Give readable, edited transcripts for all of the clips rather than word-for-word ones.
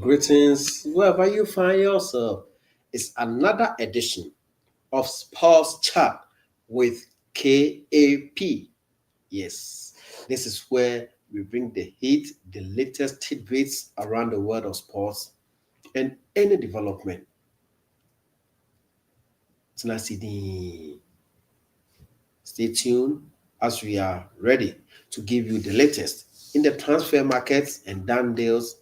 Greetings, wherever you find yourself. It's another edition of Sports Chat with KAP. Yes, this is where we bring the heat, the latest tidbits around the world of sports, and any development. Tenacity. Stay tuned as we are ready to give you the latest in the transfer markets and down deals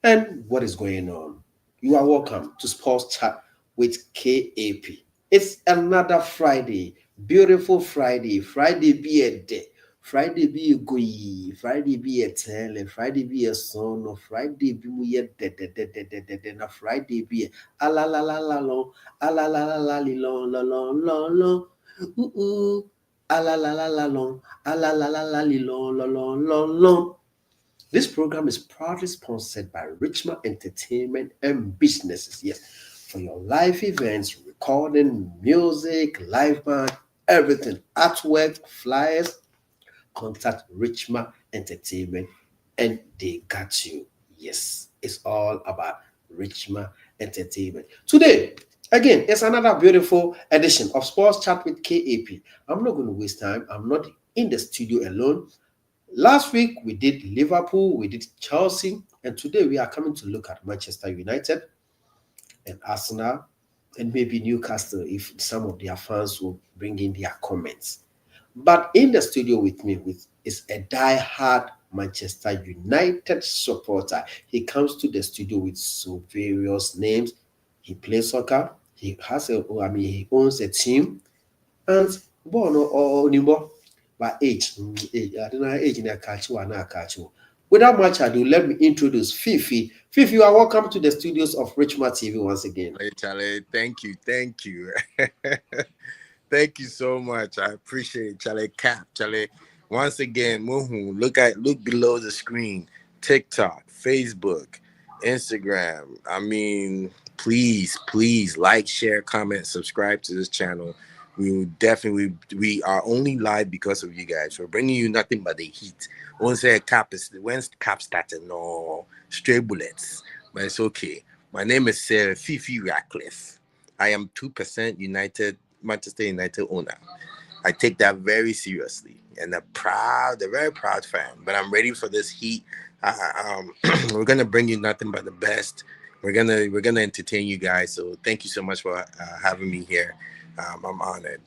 and what is going on. You are welcome to Sports Chat with KAP. It's another Friday, beautiful Friday. Friday be a day. Friday be a gui, Friday be a tele, Friday be a son, or Friday be mu ye de na Friday be a la la la la long, a la la la la li long, la long, long, long, ooh, a la la la la long, a la la la la li long, la long, long, long. This program is proudly sponsored by Richmond Entertainment and Businesses. Yes, for your live events, recording, music, live band, everything, artwork, flyers, contact Richmond Entertainment and they got you. Yes, it's all about Richmond Entertainment. Today, again, it's another beautiful edition of Sports Chat with KAP. I'm not going to waste time. I'm not in the studio alone. Last week we did Liverpool, we did Chelsea, and today we are coming to look at Manchester United and Arsenal and maybe Newcastle if some of their fans will bring in their comments. But in the studio with me is a die-hard Manchester United supporter. He comes to the studio with so various names. He plays soccer. He owns a team, and born or anymore by age, I don't know age in a catch or not catch. Without much ado, let me introduce Fifi. Fifi, you are welcome to the studios of Richmond TV once again. Hey, Charlie, thank you. Thank you so much. I appreciate it, Charlie. KAP, Charlie. Once again, look below the screen. TikTok, Facebook, Instagram. I mean, please like, share, comment, subscribe to this channel. We will definitely we are only live because of you guys. We're bringing you nothing but the heat. Won't say KAP is when's KAP started? No stray bullets, but it's okay. My name is Fifi Ratcliffe. I am 2% Manchester United owner. I take that very seriously and a very proud fan. But I'm ready for this heat. We're gonna bring you nothing but the best. We're gonna entertain you guys. So thank you so much for having me here. I'm honored.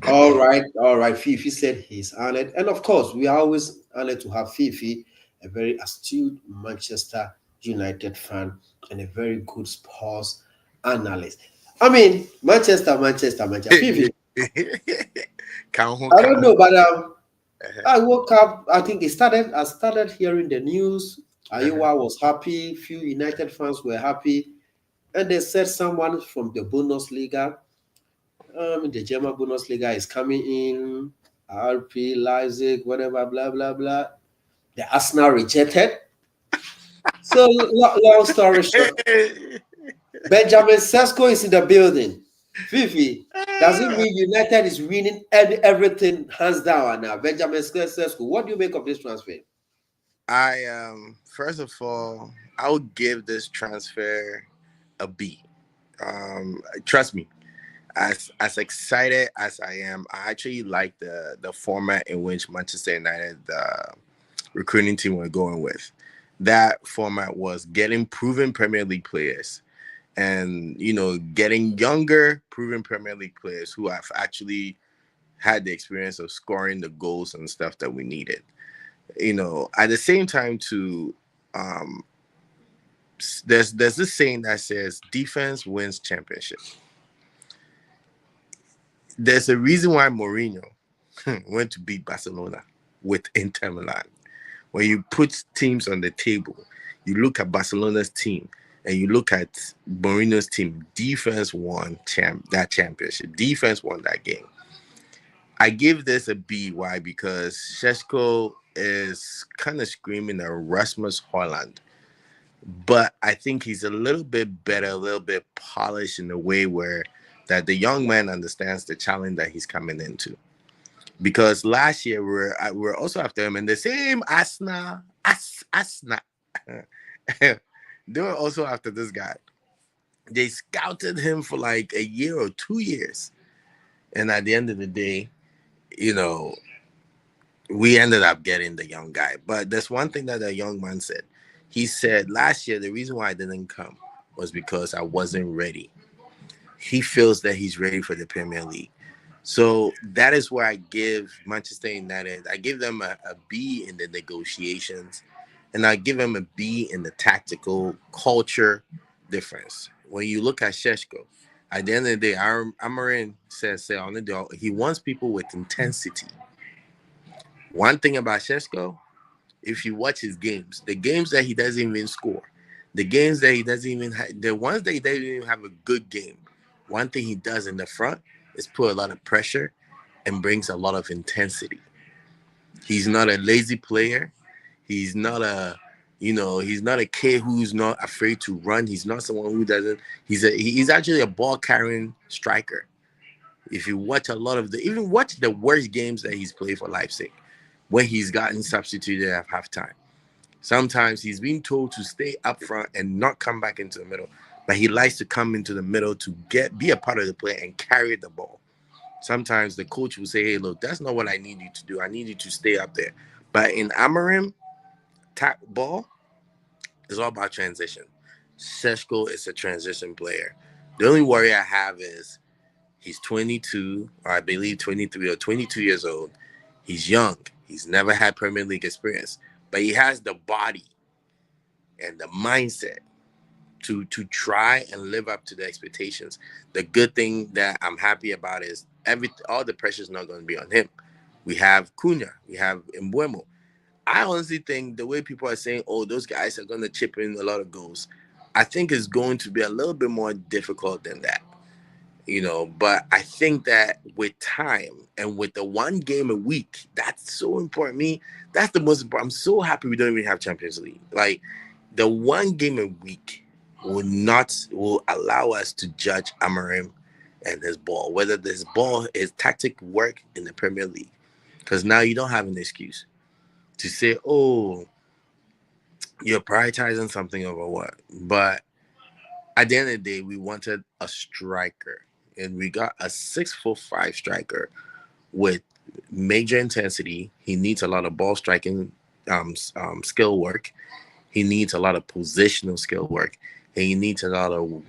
All right. Fifi said he's honored. And of course, we are always honored to have Fifi, a very astute Manchester United fan and a very good sports analyst. I mean, Manchester. Fifi, I don't know, but I woke up, I think I started hearing the news. Iowa was happy, few United fans were happy, and they said someone from the Bundesliga, the German Bundesliga is coming in, RP, Leipzig, whatever, blah, blah, blah. The Arsenal rejected. So, long story short, Benjamin Sesko is in the building. Fifi, does it mean United is winning everything hands down now? Benjamin Sesko, what do you make of this transfer? I first of all, I would give this transfer a B. Trust me, as excited as I am, I actually like the format in which Manchester United recruiting team were going with. That format was getting proven Premier League players and getting younger proven Premier League players who have actually had the experience of scoring the goals and stuff that we needed. At the same time too, um, there's this saying that says defense wins championship. There's a reason why Mourinho went to beat Barcelona with Inter Milan. When you put teams on the table, you look at Barcelona's team and you look at Mourinho's team. Defense won that championship. Defense won that game. I give this a B. Why? Because Sheshko is kind of screaming at Rasmus Holland, but I think he's a little bit better, a little bit polished in a way where that the young man understands the challenge that he's coming into. Because last year we're also after him in the same Asna. They were also after this guy. They scouted him for like a year or 2 years. And at the end of the day, you know, we ended up getting the young guy. But there's one thing that the young man said. He said last year the reason why I didn't come was because I wasn't ready. He feels that he's ready for the Premier League. So that is where I give Manchester United, I give them a B in the negotiations, and I give them a B in the tactical culture difference. When you look at Sheshko, at the end of the day, Amarin says say on the door, he wants people with intensity. One thing about Sheshko, if you watch his games, the games that he doesn't even score, the games that he doesn't even the ones that he doesn't even have a good game, one thing he does in the front is put a lot of pressure and brings a lot of intensity. He's not a lazy player. He's not a he's not a kid who's not afraid to run. He's not someone who doesn't. He's actually a ball carrying striker. If you watch a lot of even watch the worst games that he's played for Leipzig, when he's gotten substituted at halftime. Sometimes he's being told to stay up front and not come back into the middle, but he likes to come into the middle to be a part of the play and carry the ball. Sometimes the coach will say, "Hey, look, that's not what I need you to do. I need you to stay up there." But in Amarim, tap ball is all about transition. Seshko is a transition player. The only worry I have is he's 22, or I believe 23 or 22 years old. He's young. He's never had Premier League experience, but he has the body and the mindset to try and live up to the expectations. The good thing that I'm happy about is all the pressure is not going to be on him. We have Cunha, we have Embuemo. I honestly think the way people are saying, "Oh, those guys are going to chip in a lot of goals," I think it's going to be a little bit more difficult than that. But I think that with time and with the one game a week, that's so important. That's the most important. I'm so happy we don't even have Champions League. Like the one game a week will allow us to judge Amarim and his ball, whether this ball is tactic work in the Premier League. Because now you don't have an excuse to say, "Oh, you're prioritizing something over what." But at the end of the day, we wanted a striker, and we got a 6'5" striker with major intensity. He needs a lot of ball striking skill work. He needs a lot of positional skill work, and he needs a lot of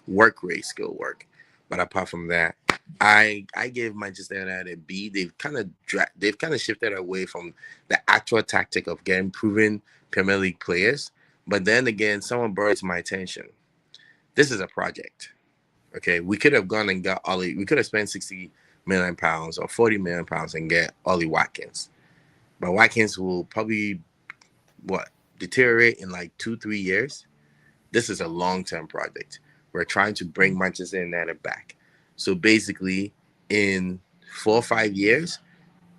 work rate skill work. But apart from that, I gave Manchester United a B. They've kind of shifted away from the actual tactic of getting proven Premier League players. But then again, someone brought it to my attention. This is a project. Okay, we could have gone and got Ollie. We could have spent £60 million or £40 million and get Ollie Watkins. But Watkins will probably deteriorate in like 2-3 years. This is a long-term project. We're trying to bring Manchester United back. So basically, in 4 or 5 years,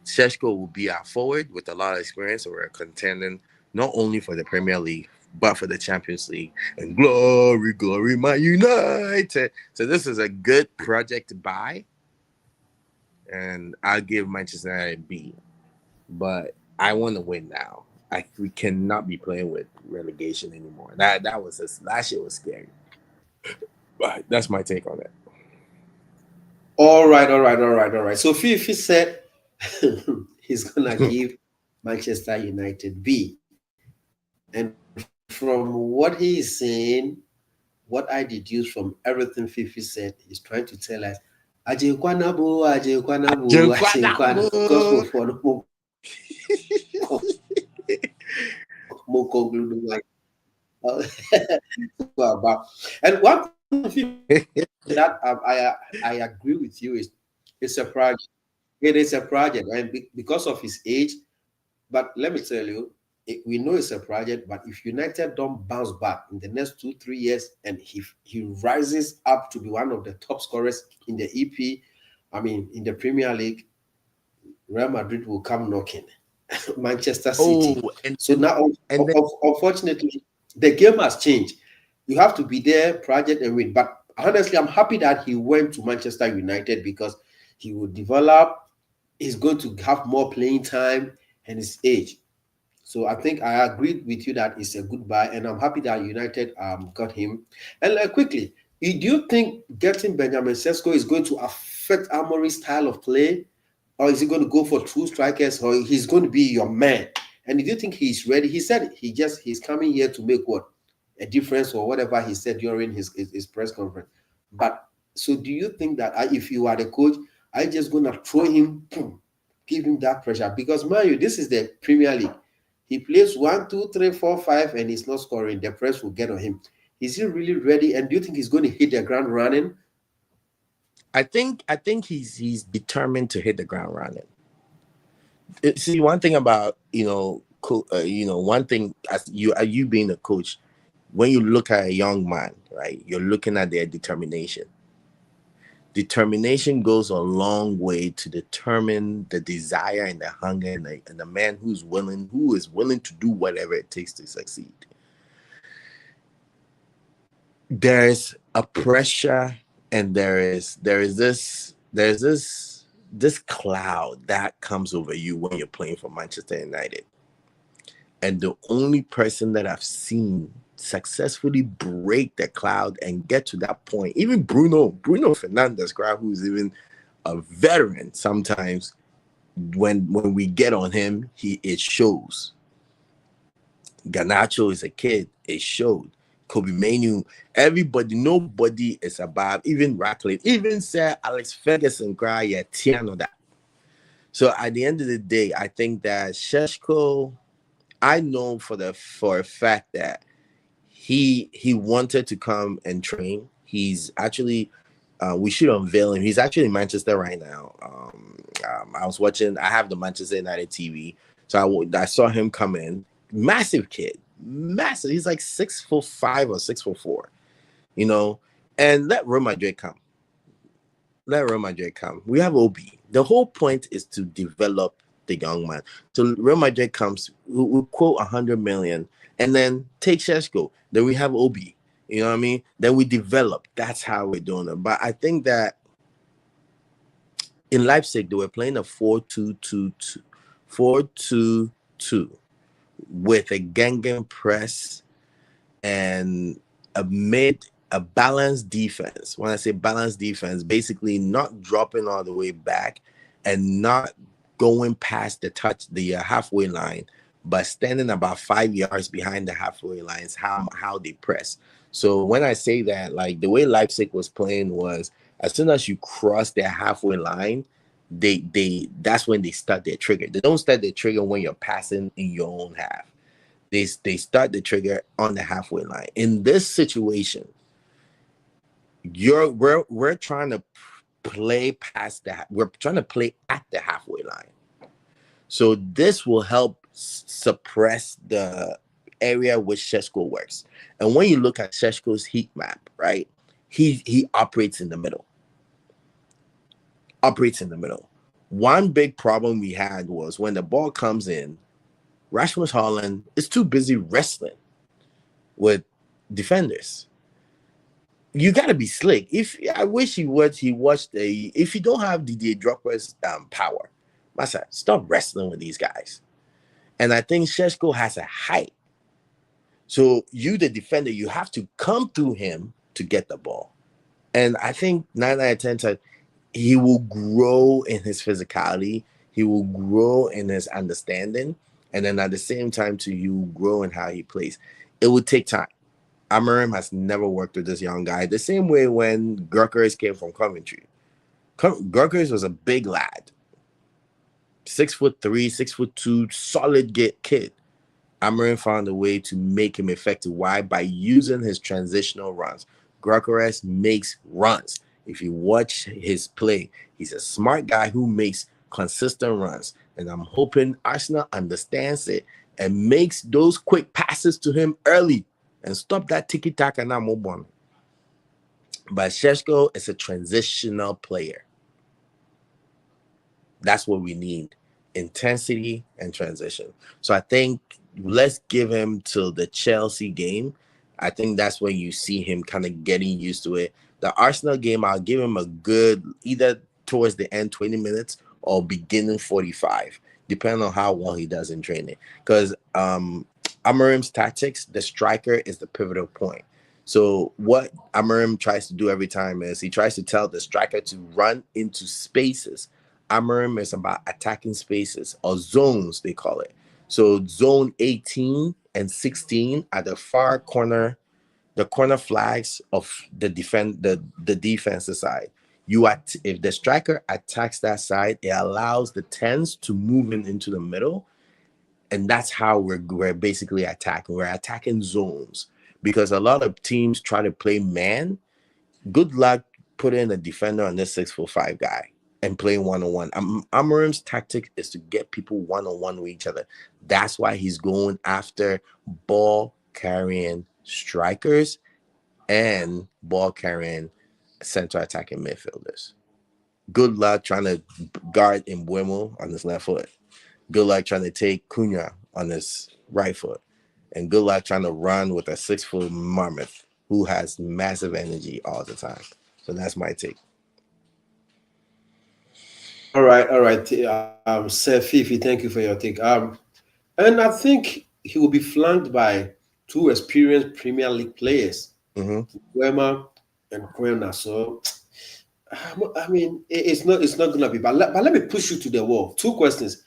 Sheshko will be our forward with a lot of experience, and we're contending not only for the Premier League but for the Champions League. And glory, glory, my United! So this is a good project to buy, and I'll give Manchester United a B. But I want to win now. We cannot be playing with relegation anymore. That was last year was scary. But that's my take on it. All right, all right, all right, all right. So Fifi said he's gonna give Manchester United B. And from what he is saying, what I deduce from everything Fifi said, he's trying to tell us Aje Kwanabo, Aje Kwanabo, Aje Kwana, because for more conclude like and one thing that I agree with you is it's a project. It is a project, and because of his age. But let me tell you, we know it's a project. But if United don't bounce back in the next 2-3 years, and he rises up to be one of the top scorers in the EP, I mean in the Premier League, Real Madrid will come knocking. Manchester Oh, City. and So now, and then unfortunately, the game has changed. You have to be there, project and win. But honestly, I'm happy that he went to Manchester United because he will develop. He's going to have more playing time and his age. So I think I agreed with you that it's a good buy, and I'm happy that United got him. And quickly, do you think getting Benjamin Sesko is going to affect Amorim's style of play, or is he going to go for true strikers, or he's going to be your man? And do you think he's ready? He said he's coming here to make what, a difference, or whatever he said during his press conference. But so do you think that if you are the coach, are you just going to throw him, boom, give him that pressure? Because mind you, this is the Premier League. He plays one, two, three, four, five, and he's not scoring. The press will get on him. Is he really ready? And do you think he's going to hit the ground running? I think he's determined to hit the ground running. See, one thing about one thing as you being a coach, when you look at a young man, right, you're looking at their determination. Determination goes a long way to determine the desire and the hunger and the man who is willing to do whatever it takes to succeed. There's a pressure, and there's this cloud that comes over you when you're playing for Manchester United. And the only person that I've seen successfully break the cloud and get to that point, even Bruno Fernandes, who's even a veteran, sometimes when we get on him, it shows. Ganacho is a kid, it showed. Kobe Manu, everybody, nobody is above, even Ratcliffe, even Sir Alex Ferguson, yeah, Tiano that. So at the end of the day, I think that Sheshko, I know for a fact that he wanted to come and train. He's actually we should unveil him. He's actually in Manchester right now. I was watching. I have the Manchester United TV, so I saw him come in. Massive kid, massive. He's like 6'5" or 6'4", you know. And let Real Madrid come. Let Real Madrid come. We have Obi. The whole point is to develop the young man. So Real Madrid comes, we quote 100 million, and then take Sheshko. Then we have Obi. You know what I mean? Then we develop. That's how we're doing it. But I think that in Leipzig they were playing a 4-2-2-2, 4-2-2 with a Gengen press and a balanced defense. When I say balanced defense, basically not dropping all the way back and not going past the halfway line, but standing about 5 yards behind the halfway lines. How they press. So when I say that, like the way Leipzig was playing was, as soon as you cross their halfway line, that's when they start their trigger. They don't start their trigger when you're passing in your own half. They start the trigger on the halfway line. In this situation, we're trying to play past that. We're trying to play at the halfway line. So this will help suppress the area which Sheshko works. And when you look at Sheshko's heat map, right, he operates in the middle. Operates in the middle. One big problem we had was when the ball comes in, Rasmus Holland is too busy wrestling with defenders. You gotta be slick. If I wish he watched if you don't have Didier Drogba's power, Masa, stop wrestling with these guys. And I think Sheshko has a height. So you, the defender, you have to come through him to get the ball. And I think 9 out of 10 times he will grow in his physicality. He will grow in his understanding. And then at the same time, too, he will grow in how he plays. It will take time. Amarim has never worked with this young guy. The same way when Gurkers came from Coventry. Gurkers was a big lad. 6'3", 6'2", solid kid. Amarim found a way to make him effective. Why? By using his transitional runs. Gurkers makes runs. If you watch his play, he's a smart guy who makes consistent runs. And I'm hoping Arsenal understands it and makes those quick passes to him early and stop that tiki-taka now move on. But Sheshko is a transitional player. That's what we need. Intensity and transition. So I think let's give him till the Chelsea game. I think that's when you see him kind of getting used to it. The Arsenal game, I'll give him a good either towards the end 20 minutes or beginning 45. depending on how well he does in training. Because Amarim's tactics, the striker is the pivotal point. So what Amarim tries to do every time is he tries to tell the striker to run into spaces. Amarim is about attacking spaces or zones, they call it. So zone 18 and 16 at the far corner, the corner flags of the defensive side. If the striker attacks that side, it allows the tens to move in into the middle, and that's how we're basically attacking. We're attacking zones because a lot of teams try to play man. Good luck putting a defender on this 6'5" guy and playing one on one. Amorim's tactic is to get people one on one with each other. That's why he's going after ball carrying strikers and ball carrying center attacking midfielders. Good luck trying to guard Mbuemo on his left foot. Good luck trying to take Cunha on his right foot. And good luck trying to run with a 6 foot mammoth who has massive energy all the time. So that's my take. All right. Sir Fifi, thank you for your take. And I think he will be flanked by two experienced Premier League players, Mm-hmm. Wema and Quena. So, I mean, it's not gonna be. But let me push you to the wall. Two questions.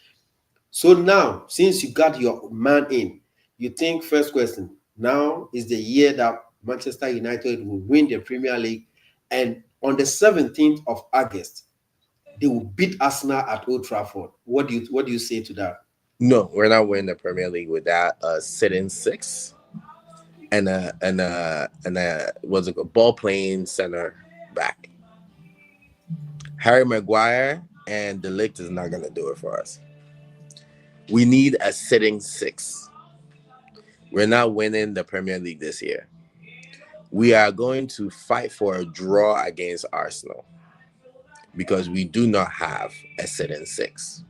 So now, since you got your man in, you think first question now is the year that Manchester United will win the Premier League, and on the 17th of August they will beat Arsenal at Old Trafford. What do you say to that? No, we're not winning the Premier League with that sitting six and a what's it called, ball playing center back. Harry Maguire and De Ligt is not gonna do it for us. We need a sitting six. We're not winning the Premier League this year. We are going to fight for a draw against Arsenal because we do not have a sitting six.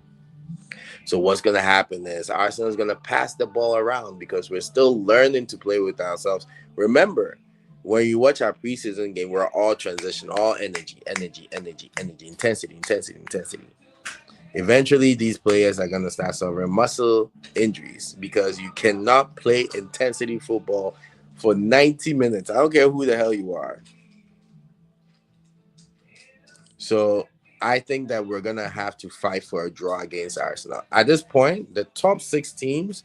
So what's going to happen is Arsenal is going to pass the ball around because we're still learning to play with ourselves. Remember, when you watch our preseason game, we're all transition, all energy, energy, energy, energy, intensity, intensity, intensity. Eventually, these players are going to start suffering muscle injuries because you cannot play intensity football for 90 minutes. I don't care who the hell you are. So I think that we're gonna have to fight for a draw against Arsenal. At this point, the top six teams,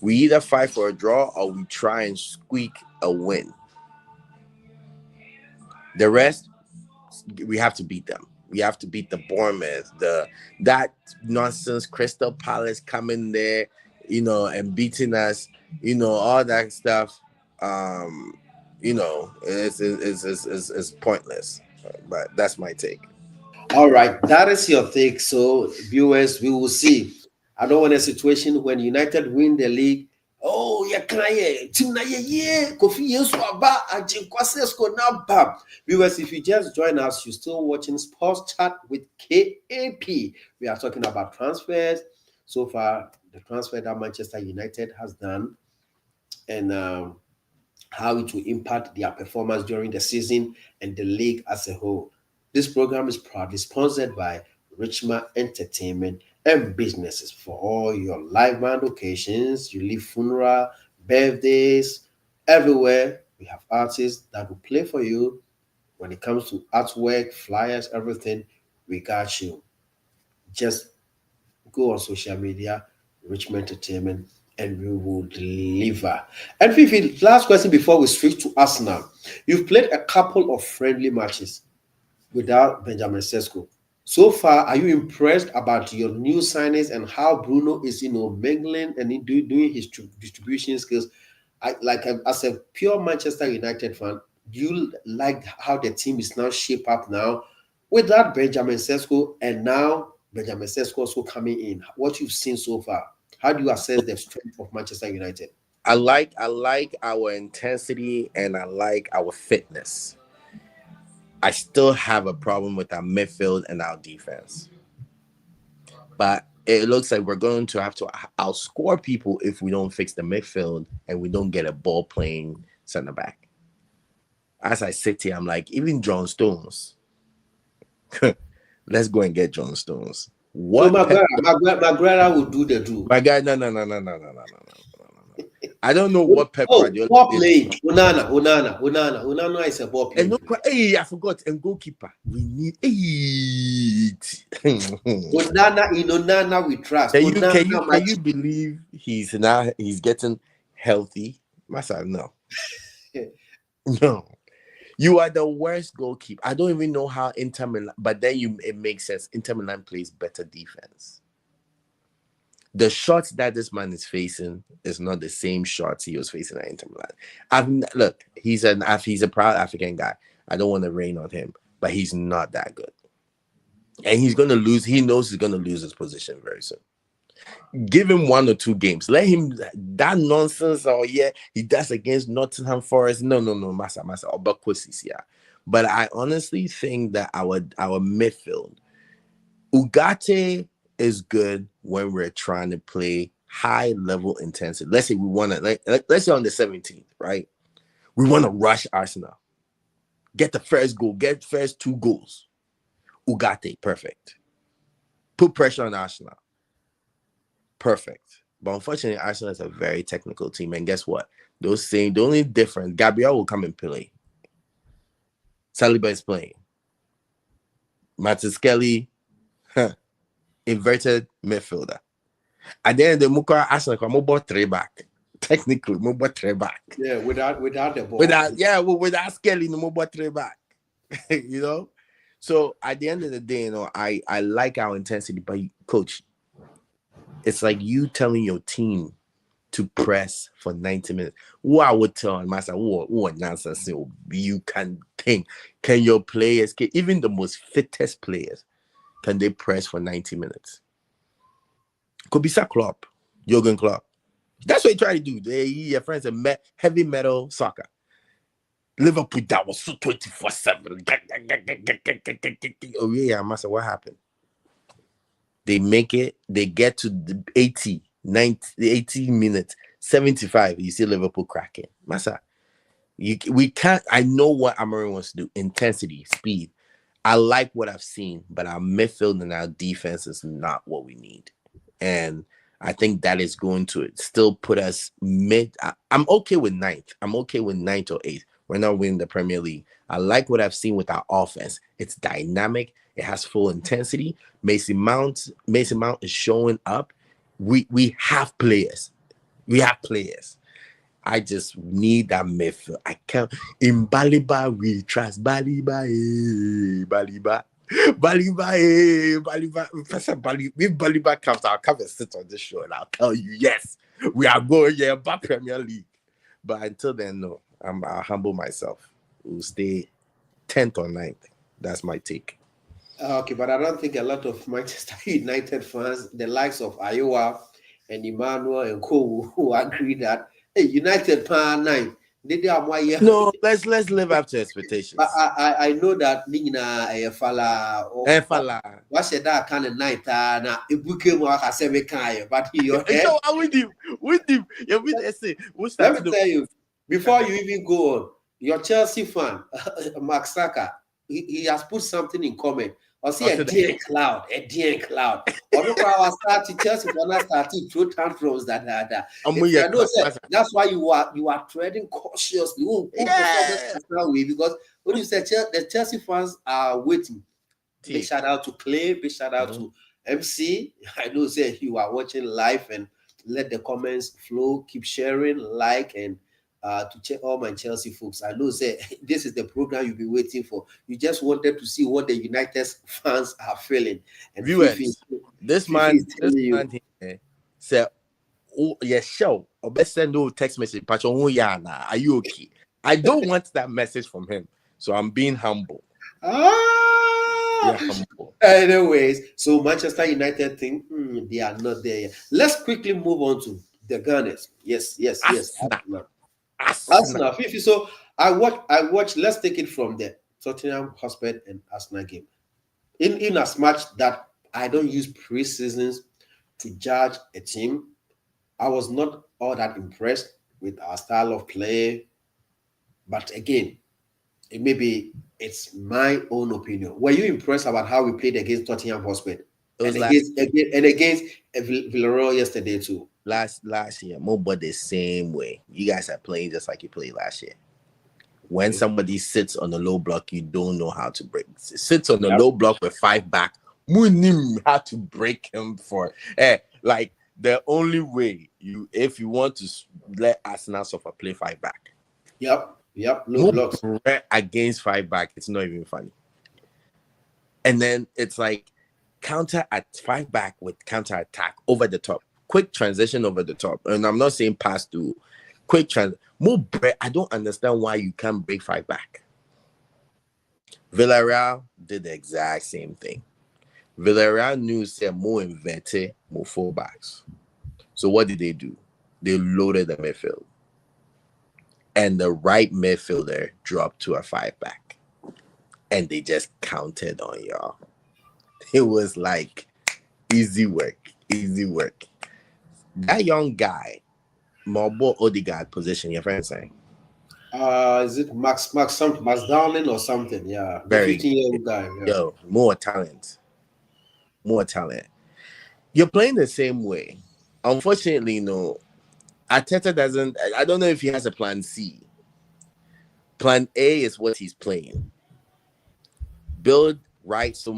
we either fight for a draw or we try and squeak a win. The rest, we have to beat them. We have to beat the Bournemouth, that nonsense Crystal Palace coming there, and beating us, all that stuff. Um, it's pointless. But that's my take. All right, that is your take. So, viewers, we will see. I don't want a situation when United win the league. Oh, yeah, can I? Team na yeah, Kofi Yesu aba, Ajinkwasesko now bam. Viewers, if you just join us, you're still watching Sports Chat with KAP. We are talking about transfers. So far, the transfer that Manchester United has done, and how it will impact their performance during the season and the league as a whole. This program is proudly sponsored by Richmond Entertainment and Businesses for all your live band occasions. You leave funeral, birthdays, everywhere. We have artists that will play for you. When it comes to artwork, flyers, everything, we got you. Just go on social media, Richmond Entertainment, and we will deliver. And Fifi, last question before we switch to Arsenal. You've played a couple of friendly matches without Benjamin Sesko. So far, are you impressed about your new signings and how Bruno is, mingling and doing his distribution skills? As a pure Manchester United fan, do you like how the team is now shaped up now without Benjamin Sesko and now Benjamin Sesko also coming in? What you've seen so far, how do you assess the strength of Manchester United? I like our intensity and I like our fitness. I still have a problem with our midfield and our defense. But it looks like we're going to have to outscore people if we don't fix the midfield and we don't get a ball playing center back. As I sit here, I'm like, even John Stones. Let's go and get John Stones. So What Pep? Maguire will do the do. My guy, no. I don't know what Pep Oh, Guardiola ball did to. playing. Onana is a ball And playing no, player. hey, I forgot. And goalkeeper, we need eight. Onana we trust. Can you believe he's getting healthy? Massa, no, no. You are the worst goalkeeper. I don't even know how Inter Milan, but then it makes sense. Inter Milan plays better defense. The shots that this man is facing is not the same shots he was facing at Inter Milan. Look, he's a proud African guy. I don't want to rain on him, but he's not that good. And he's gonna lose. He knows he's gonna lose his position very soon. Give him 1 or 2 games. Let him that nonsense. Oh yeah, he does against Nottingham Forest. No, massa. Yeah. But I honestly think that our midfield, Ugarte is good when we're trying to play high level intensity. Let's say we want to let's say on the 17th, right? We want to rush Arsenal, get the first goal, get first 2 goals. Ugarte, perfect. Put pressure on Arsenal. Perfect. But unfortunately, Arsenal is a very technical team. And guess what? The only difference, Gabriel will come and play. Saliba is playing. Martin Skelly, inverted midfielder. At the end of the Muka Arsenal, mobile 3 back. Technically, mobile 3 back. Yeah, without the ball. Without Skelly, the mobile 3 back. You know? So at the end of the day, I like our intensity, but coach, it's like you telling your team to press for 90 minutes. What I would tell myself, what nonsense you can think. Can your players, even the most fittest players, can they press for 90 minutes? Could be Klopp, Jurgen Klopp. That's what he tried to do. Your friends are heavy metal soccer. Liverpool, that was so 24/7. Oh yeah, Master, what happened? They make it, they get to the 80, 90, 80 minutes, 75. You see Liverpool cracking. Master, we can't. I know what Amorim wants to do. Intensity, speed. I like what I've seen, but our midfield and our defense is not what we need. And I think that is going to still put us mid. I'm okay with ninth. I'm okay with ninth or eighth. We're not winning the Premier League. I like what I've seen with our offense. It's dynamic. It has full intensity. Mason Mount is showing up. We have players. We have players. I just need that midfield. I can't. In Baliba, we trust Baliba. Baliba. If Baliba comes, I'll come and sit on this show and I'll tell you, yes, we are going back Premier League. But until then, no, I'll humble myself. We'll stay 10th or 9th. That's my take. Okay, but I don't think a lot of Manchester United fans, the likes of Iowa and Emmanuel and Co, who agree that hey, United pan 9. No, let's live up to expectations. But I know that Nina a fella or what said that kind of night na ebuke mu aka se me kan but your head. So I'm with you. Let me tell you, before you even go on, your Chelsea fan, Mark Saka, he has put something in comment. Or see a dear cloud. Or look how I started Chelsea when I started through tantrums that. That's why you are treading cautiously. Because when you say the Chelsea fans are waiting. Big shout out to Clay, big shout out to MC. I know say you are watching live and let the comments flow, keep sharing, like, and to check all my Chelsea folks. I know say this is the program you've been waiting for. You just wanted to see what the United fans are feeling. And viewers, this man said, "Oh, yes, show. Or best send a text message. Are you okay?" I don't want that message from him, so I'm being humble. Humble. Anyways, so Manchester United think they are not there yet. Let's quickly move on to the Gunners. Yes. Arsenal. So I watch. Let's take it from the Tottenham Hotspur and Arsenal game. In as much that I don't use pre-seasons to judge a team, I was not all that impressed with our style of play. But again, maybe it's my own opinion. Were you impressed about how we played against Tottenham Hotspur? It and was last against Villarreal yesterday too. last year. Mo but the same way. You guys are playing just like you played last year. When Okay. somebody sits on the low block, you don't know how to break. Sits on the Yep. low block with 5 back. Munim how to break him for like the only way if you want to let Arsenal suffer play 5 back. Yep. Yep. Low More blocks. against 5 back, it's not even funny. And then it's like counter at 5 back with counter attack over the top, quick transition over the top. And I'm not saying pass to quick trans. I don't understand why you can't break 5 back. Villarreal did the exact same thing. Villarreal knew said more invented, more fullbacks. So what did they do? They loaded the midfield. And the right midfielder dropped to a 5 back. And they just counted on y'all. It was like easy work. Easy work. That young guy, Marbo Odegaard position, your friend saying. Is it Max Darling or something? Yeah, the Very 15-year-old guy. Yeah. yo, more talent. More talent. You're playing the same way. Unfortunately, no. Arteta doesn't. I don't know if he has a plan C. Plan A is what he's playing. Build right. So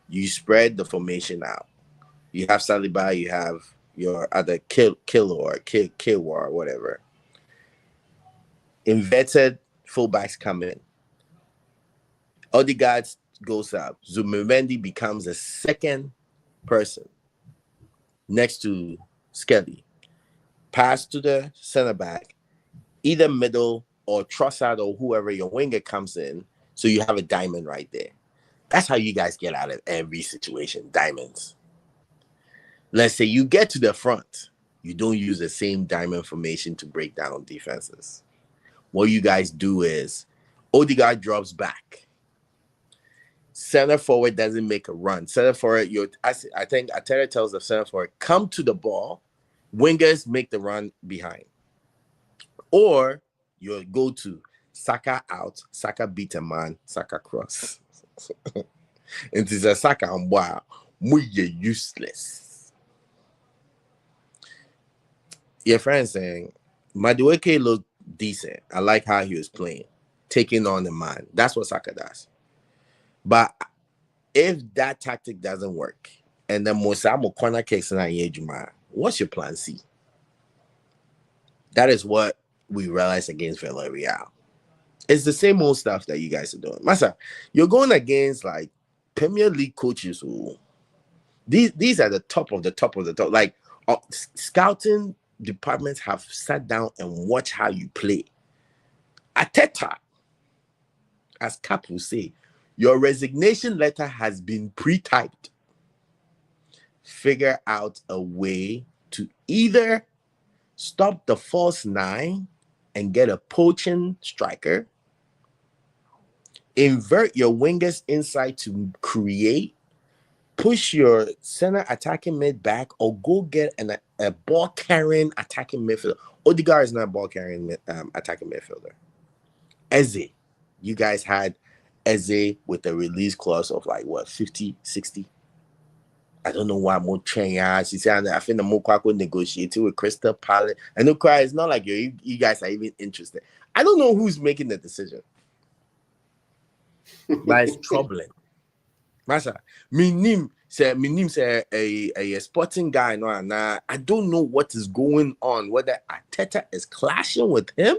you spread the formation out. You have Saliba, you have your other kill or whatever. Inverted fullbacks come in. Odegaard goes up. Zubimendi becomes a second person next to Skelly. Pass to the center back, either middle or Trossard or whoever your winger comes in. So you have a diamond right there. That's how you guys get out of every situation. Diamonds. Let's say you get to the front. You don't use the same diamond formation to break down defenses. What you guys do is Odegaard drops back. Center forward doesn't make a run. Center forward, I think Ateta tells the center forward, come to the ball. Wingers make the run behind. Or you go to Saka out, Saka beat a man, Saka cross. It is a Saka and wow, useless. Your friend saying, Madueke looked decent. I like how he was playing, taking on the man. That's what Saka does. But if that tactic doesn't work, and then Mosamo corner kicks and what's your plan C? That is what we realized against Villarreal. It's the same old stuff that you guys are doing. Masa, you're going against like Premier League coaches who these are the top of the top of the top. Like scouting departments have sat down and watched how you play. Ateta, as KAP will say, your resignation letter has been pre-typed. Figure out a way to either stop the false 9 and get a poaching striker, invert your wingers inside to create, push your center attacking mid back, or go get a ball carrying attacking midfielder. Odegaard is not a ball carrying attacking midfielder. Eze, you guys had Eze with a release clause of like what 50, 60. I don't know why more train. She said I think the more negotiating with Crystal Palace. I know cry. It's not like you guys are even interested. I don't know who's making the decision, but it's troubling. Masa, minim say a sporting guy. No, nah, I don't know what is going on. Whether Arteta is clashing with him.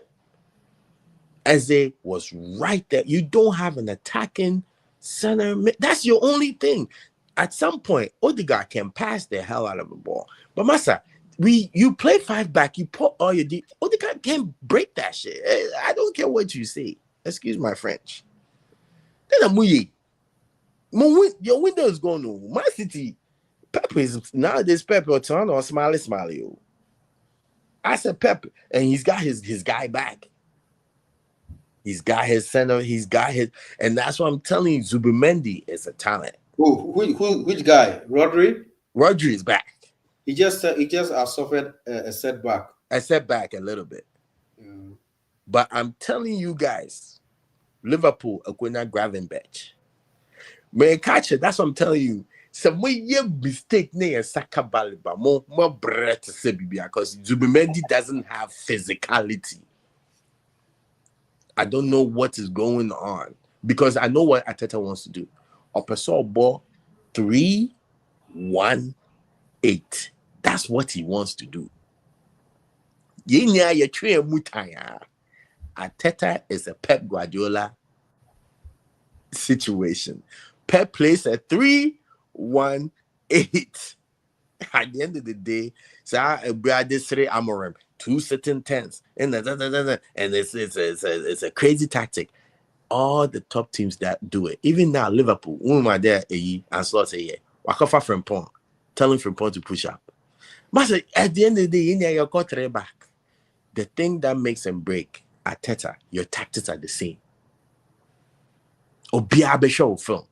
Eze was right there. You don't have an attacking center. That's your only thing. At some point, Odegaard can pass the hell out of the ball. But Masa, you play 5 back, you put all your deep. Odegaard can't break that shit. I don't care what you say. Excuse my French. Then your window is going to My City. Pep is nowadays Pep or turn or smiley. I said Pep, and he's got his guy back. He's got his center. He's got his, and that's what I'm telling you. Zubimendi is a talent. Which guy? Rodri? Rodri is back. He just suffered a setback. A setback a little bit. But I'm telling you guys, Liverpool are going to Gravenberch. Man, catch it. That's what I'm telling you. Some way you mistake near Saka Baliba more breath to say because Zubimendi doesn't have physicality. I don't know what is going on because I know what Ateta wants to do. Opeso ball 3-1-8. That's what he wants to do. Ateta is a Pep Guardiola situation. Pep plays a 3-1-8. At the end of the day, Amorim, 2 sitting tens, and it's a crazy tactic. All the top teams that do it, even now, Liverpool, there, and Slot say, yeah, Wakafa Frimpong, telling Frimpong to push up. But at the end of the day, you got back. The thing that makes and break Arteta, your tactics are the same. Obiabe show film.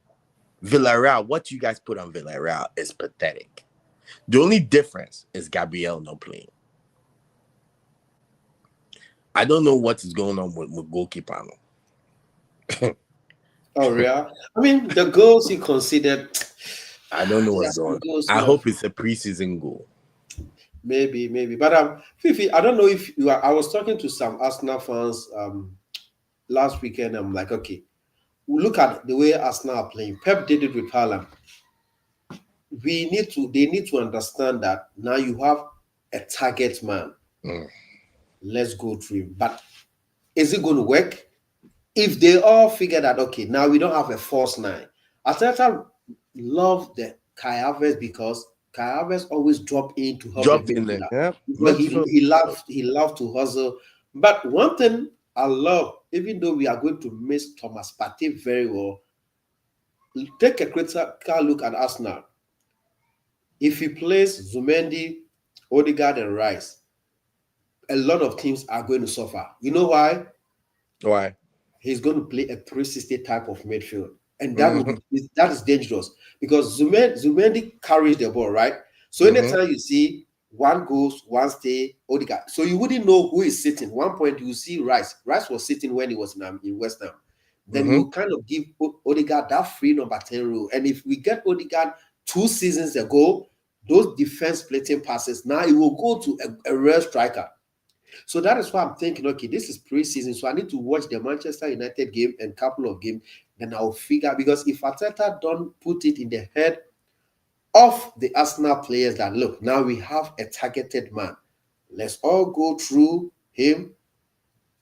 Villarreal, what you guys put on Villarreal is pathetic. The only difference is Gabriel not playing. I don't know what is going on with goalkeeper. Oh, yeah. I mean, the goals he considered. I don't know what's going on. I hope it's a preseason goal. Maybe. But Fifi, I don't know if you are. I was talking to some Arsenal fans last weekend. I'm like, okay, look at the way Arsenal are playing. Pep did it with Haaland. They need to understand that now you have a target man. Let's go through him. But is it going to work? If they all figure that, okay, now we don't have a false nine. Arteta love the Kai Havertz because Kai Havertz always drop in to help in there. Yeah. Because he loved to hustle. But one thing I love, even though we are going to miss Thomas Partey very well, take a critical look at Arsenal. If he plays Zumendi, Odegaard, and Rice, a lot of teams are going to suffer. You know why? Why? He's going to play a 360 type of midfield. And that is dangerous because Zumendi carries the ball, right? So anytime you see one goes, one stay, Odegaard. So you wouldn't know who is sitting. One point you see Rice. Rice was sitting when he was in West Ham. Then you kind of give Odegaard that free number 10 rule. And if we get Odegaard 2 seasons ago, those defense splitting passes, now it will go to a real striker. So that is why I'm thinking, okay, this is pre-season, so I need to watch the Manchester United game and couple of games, then I'll figure, because if Arteta don't put it in the head of the Arsenal players that, look, now we have a targeted man. Let's all go through him,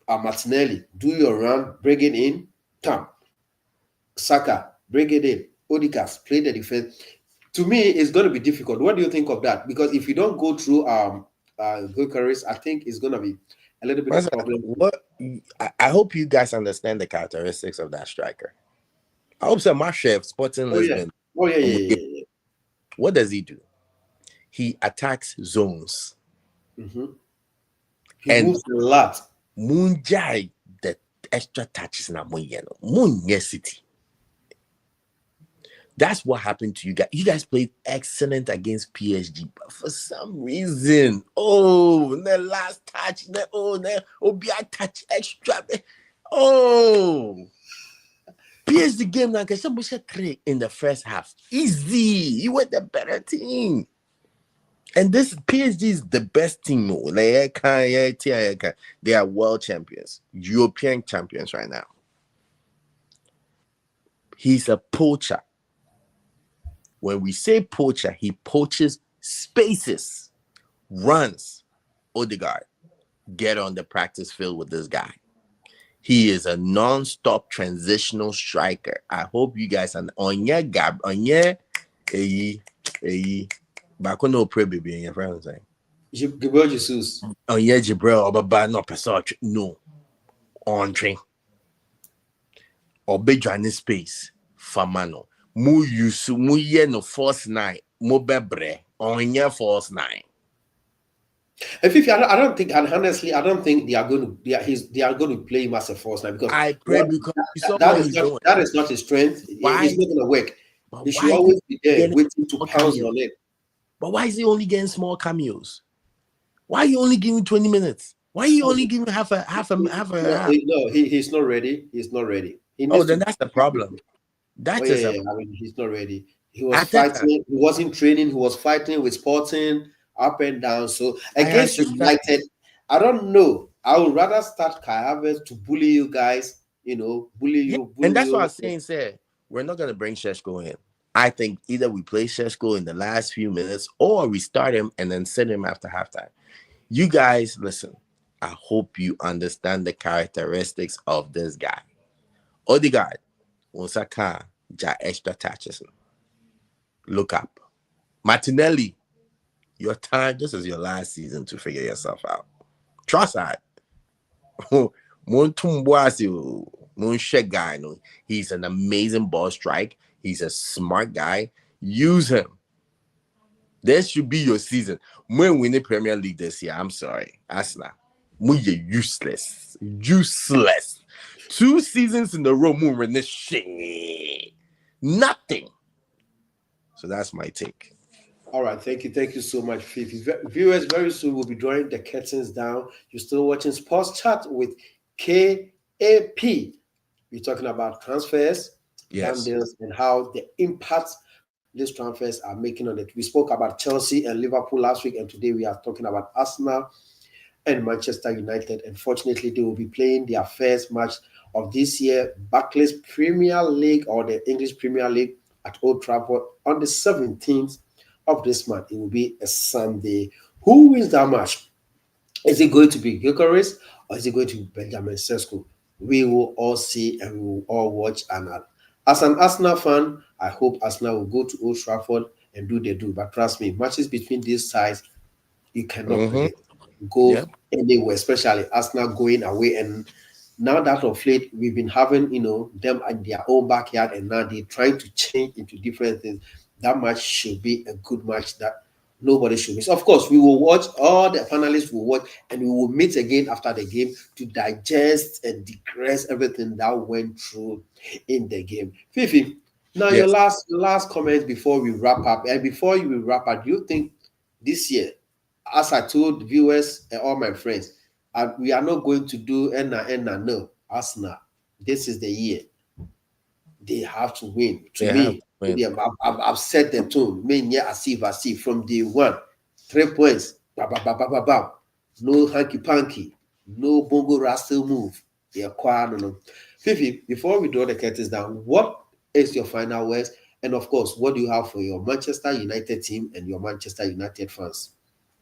Martinelli, do your run, bring it in, come. Saka, bring it in. Odegaard, play the defense. To me, it's going to be difficult. What do you think of that? Because if you don't go through Gyökeres, I think it's going to be a little bit of a problem. I hope you guys understand the characteristics of that striker. I hope so. My chef, Sporting Lisbon. Yeah. What does he do? He attacks zones. He moves a lot. Munjai, the extra touches na Munye City. That's what happened to you guys. You guys played excellent against PSG, but for some reason, the last touch, touch extra. PSG game now, because 3 in the first half. Easy. You were the better team. And this PSG is the best team. They are world champions, European champions right now. He's a poacher. When we say poacher, he poaches spaces, runs. Odegaard, get on the practice field with this guy. He is a non-stop transitional striker. I hope you guys are on your Bakono pray baby in your friend saying. Gabriel Jesus. Oh yeah, Jibril Obaba no person no on train. Or be joining space famano. Mu yusu mu ye no force 9 mo bebre on your force 9. I don't think, and honestly, I don't think they are going to play him as a force 9 because I pray because that is not his strength. Why? He's not going to work. He should always be there waiting to pounce on it. But why is he only getting small cameos? Why are you only giving 20 minutes? Why are you only giving half a half? No, he's not ready. He's not ready. Then that's the problem. Oh That yeah, is yeah, a yeah. I mean, he's not ready. He was at that fighting. time. He wasn't training. He was fighting with Sporting up and down. So I against understand. United, I don't know. I would rather start Kai Havertz to bully you guys. Yeah, Bully and that's what I you. was saying. Said we're not gonna bring Sheshko in. I think either we play Sheshko in the last few minutes or we start him and then send him after halftime. You guys, listen. I hope you understand the characteristics of this guy. Odegaard, Osaka, ja extra touches. Look up. Martinelli, your time. This is your last season to figure yourself out. Trust that. Montumboasi, Monche guy. No, he's an amazing ball strike. He's a smart guy. Use him. This should be your season. When we win the Premier League this year, I'm sorry, Arsenal, we are useless, useless. 2 seasons in a row, we win this shit. Nothing. So that's my take. All right, thank you so much, Fifi. Viewers, very soon we'll be drawing the curtains down. You're still watching Sports Chat with KAP. We're talking about transfers, done Yes. deals, and how the impact these transfers are making on it. We spoke about Chelsea and Liverpool last week, and today we are talking about Arsenal and Manchester United. Unfortunately, they will be playing their first match of this year, Barclays Premier League or the English Premier League at Old Trafford on the 17th of this month. It will be a Sunday. Who wins that match? Is it going to be Gyökeres or is it going to be Benjamin Sesko? We will all see and we will all watch. And as an Arsenal fan, I hope Arsenal will go to Old Trafford and do their do. But trust me, matches between these sides you cannot Mm-hmm. predict. Go Yep. anywhere, especially Arsenal going away. And now that of late, we've been having, them in their own backyard, and now they're trying to change into different things. That match should be a good match that nobody should miss. Of course, we will watch, all the panelists will watch, and we will meet again after the game to digest and digress everything that went through in the game. Fifi, now your Yes. last comment before we wrap up. And before you wrap up, do you think this year, as I told viewers and all my friends, we are not going to do enna no Arsenal. This is the year they have to win. To They have me, to win. I've set the tone. Me yeah, I see from day one. 3 points. Ba, ba, ba, ba, ba, ba. No hanky panky. No bongo rascal move. Yeah, no, no. Fifi, before we draw the curtains down, what is your final words? And of course, what do you have for your Manchester United team and your Manchester United fans?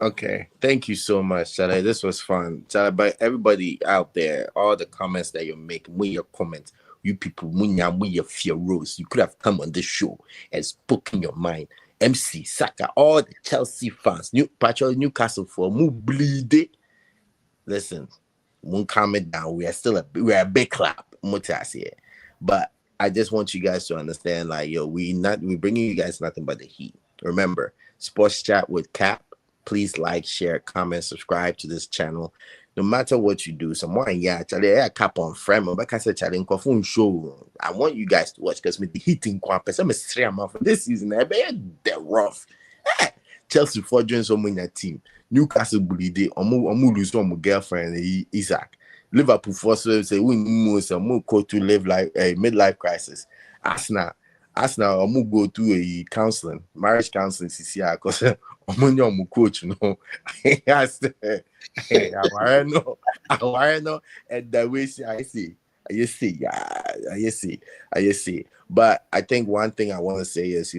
Okay. Thank you so much, Charlie. This was fun. Charlie, but everybody out there, all the comments that you're making, with your comments, you people, with your furious, you could have come on this show and spoken your mind. MC, Saka, all the Chelsea fans, Newcastle for mu bleed it. Listen, won't calm it down. We are a big club, Mutas here. But I just want you guys to understand, like, yo, we bringing you guys nothing but the heat. Remember, Sports Chat with Cap. Please like, share, comment, subscribe to this channel. No matter what you do, someone Cap on frame. But I said phone show. I want you guys to watch because with the heating quampus, I'm a straight for this season. I bet they're rough. Chelsea for join someone in that team. Newcastle bully day. Omu lose my girlfriend Isaac. Liverpool force say we must go to live like a midlife crisis. Arsenal, Omu go to a counseling, marriage counseling. CCR because Omu coach, you know. Yes, I know, and the way I see. You see, yeah, you see. But I think one thing I want to say is,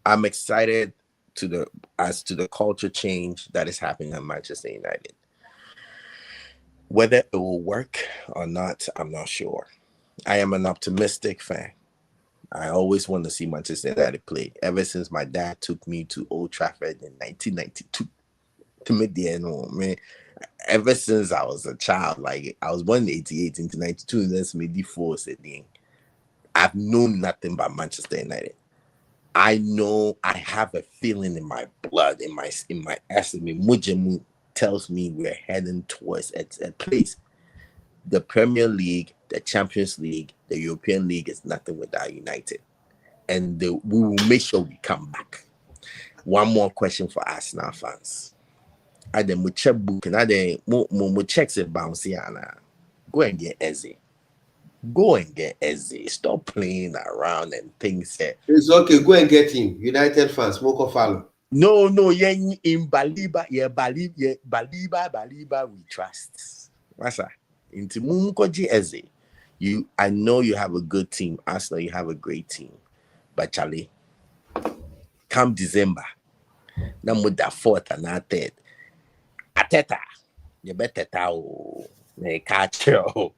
I'm excited to the culture change that is happening at Manchester United. Whether it will work or not, I'm not sure. I am an optimistic fan. I always want to see Manchester United play. Ever since my dad took me to Old Trafford in 1992 to meet the end, man. Ever since I was a child, like I was born in 88 into 92, and then maybe 4 said, I've known nothing but Manchester United. I know I have a feeling in my blood, in my essence, Mujemu tells me we're heading towards a place. The Premier League, the Champions League, the European League is nothing without United. And we will make sure we come back. One more question for Arsenal fans. I then check book and I then mo checks it bounce here. Go and get Eze. Go and get Eze. Stop playing around and things. It's okay. Go and get him. United fans, smoke of follow. No, yeah, in Baliba, Baliba, we trust. What's that? Into Munkoji Eze. I know you have a good team. Arsenal, you have a great team. But Charlie, come December, now with that fourth and that third. Ateta, you better tell. Catch you.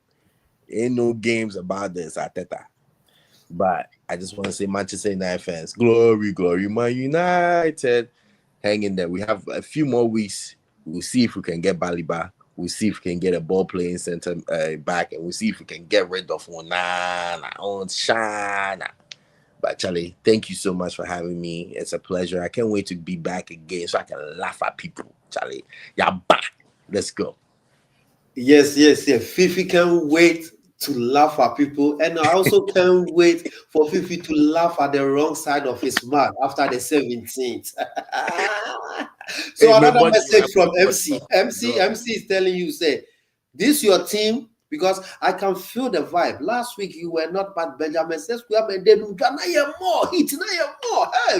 Ain't no games about this, Ateta. But I just want to say, Manchester United fans, glory, Man United. Hang in there. We have a few more weeks. We'll see if we can get Baliba. We'll see if we can get a ball playing center back, and we'll see if we can get rid of Onana, Shana. But Charlie, thank you so much for having me. It's a pleasure. I can't wait to be back again so I can laugh at people. Charlie, yeah, back. Let's go. Yes. Fifi can't wait to laugh at people, and I also can't wait for Fifi to laugh at the wrong side of his mouth after the 17th. So Hey, another man, message from MC. MC is telling you, say, this your team, because I can feel the vibe. Last week you were not bad. Benjamin says we have more heat more. Hey,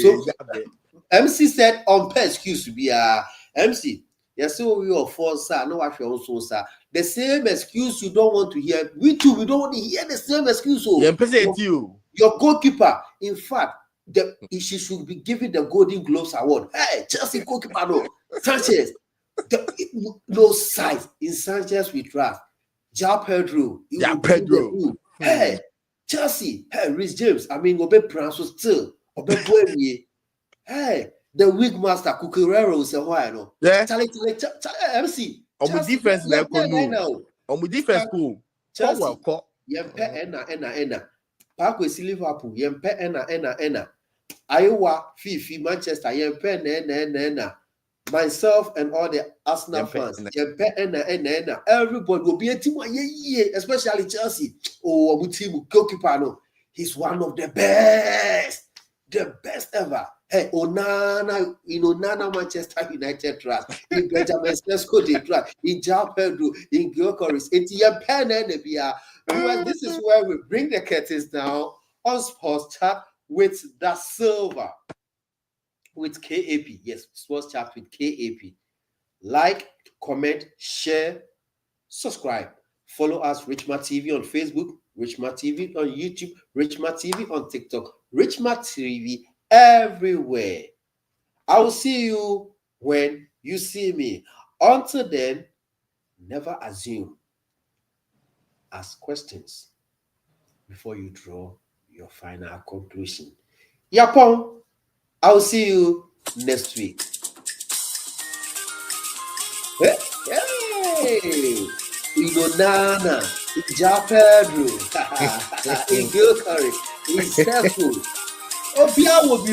so MC said on pay excuse to be MC. Yes, so we are for sir. No, I feel also sir. The same excuse you don't want to hear. We too, we don't want to hear the same excuse. Your goalkeeper, in fact, she should be given the Golden Gloves award. Hey, Chelsea goalkeeper, no Sanchez. No size in Sanchez we trust. Pedro. Hey, Chelsea. Hey, Rhys James. I mean, Obe Pranzo still. Obe Hey, the wig master Cucurero say why no? Yeah. Charlie, MC. On my defense now, on my defense cool. Chelsea. Yempe ena. Parkway Liverpool. Yempe ena. Iowa, Fifi, Manchester. Yempe na. Myself and all the Arsenal fans. Yempe ena. Everybody will be a team especially Chelsea. Oh, Mutimu goalkeeper no. He's one of the best. The best ever. Hey, Onana, in Onana Manchester United trust, in Benjamin Sesko they trust, in Pedro, in Gyokoris, in Japan and this is where we bring the curtains down on Sports Chat with Da Silva, with KAP. Yes, Sports Chat with KAP. Like, comment, share, subscribe. Follow us, Richma TV on Facebook, Richma TV on YouTube, Richma TV on TikTok, Richma TV everywhere. I will see you when you see me. Until then, never assume. Ask questions before you draw your final conclusion. Yapon, I will see you next week. Hey! Inonana, Pedro, in Gilcurry, in Sefu. Oh, Pia will be.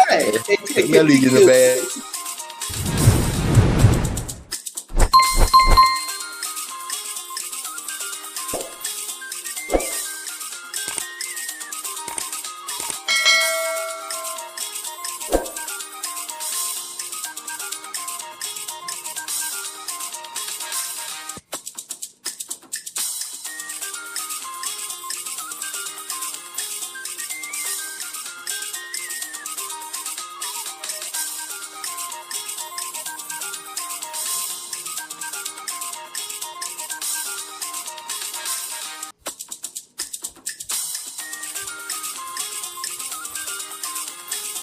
Hey,